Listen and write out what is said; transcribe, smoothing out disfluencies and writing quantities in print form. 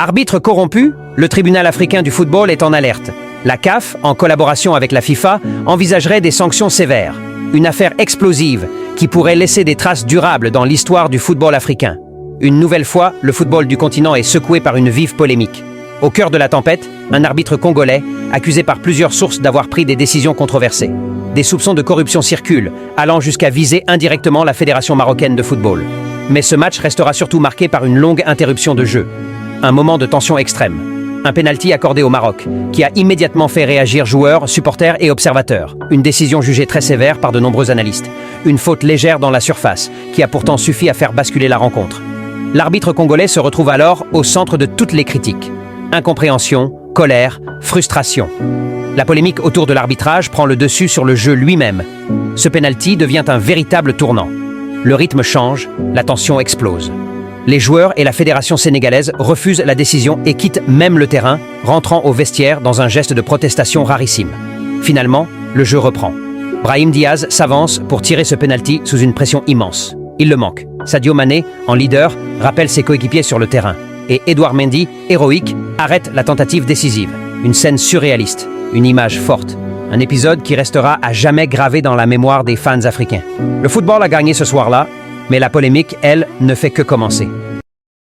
Arbitre corrompu, le tribunal africain du football est en alerte. La CAF, en collaboration avec la FIFA, envisagerait des sanctions sévères. Une affaire explosive qui pourrait laisser des traces durables dans l'histoire du football africain. Une nouvelle fois, le football du continent est secoué par une vive polémique. Au cœur de la tempête, un arbitre congolais, accusé par plusieurs sources d'avoir pris des décisions controversées. Des soupçons de corruption circulent, allant jusqu'à viser indirectement la Fédération marocaine de football. Mais ce match restera surtout marqué par une longue interruption de jeu. Un moment de tension extrême. Un pénalty accordé au Maroc, qui a immédiatement fait réagir joueurs, supporters et observateurs. Une décision jugée très sévère par de nombreux analystes. Une faute légère dans la surface, qui a pourtant suffi à faire basculer la rencontre. L'arbitre congolais se retrouve alors au centre de toutes les critiques. Incompréhension, colère, frustration. La polémique autour de l'arbitrage prend le dessus sur le jeu lui-même. Ce pénalty devient un véritable tournant. Le rythme change, la tension explose. Les joueurs et la fédération sénégalaise refusent la décision et quittent même le terrain, rentrant au vestiaire dans un geste de protestation rarissime. Finalement, le jeu reprend. Brahim Diaz s'avance pour tirer ce pénalty sous une pression immense. Il le manque. Sadio Mané, en leader, rappelle ses coéquipiers sur le terrain. Et Edouard Mendy, héroïque, arrête la tentative décisive. Une scène surréaliste, une image forte. Un épisode qui restera à jamais gravé dans la mémoire des fans africains. Le football a gagné ce soir-là, mais la polémique, elle, ne fait que commencer.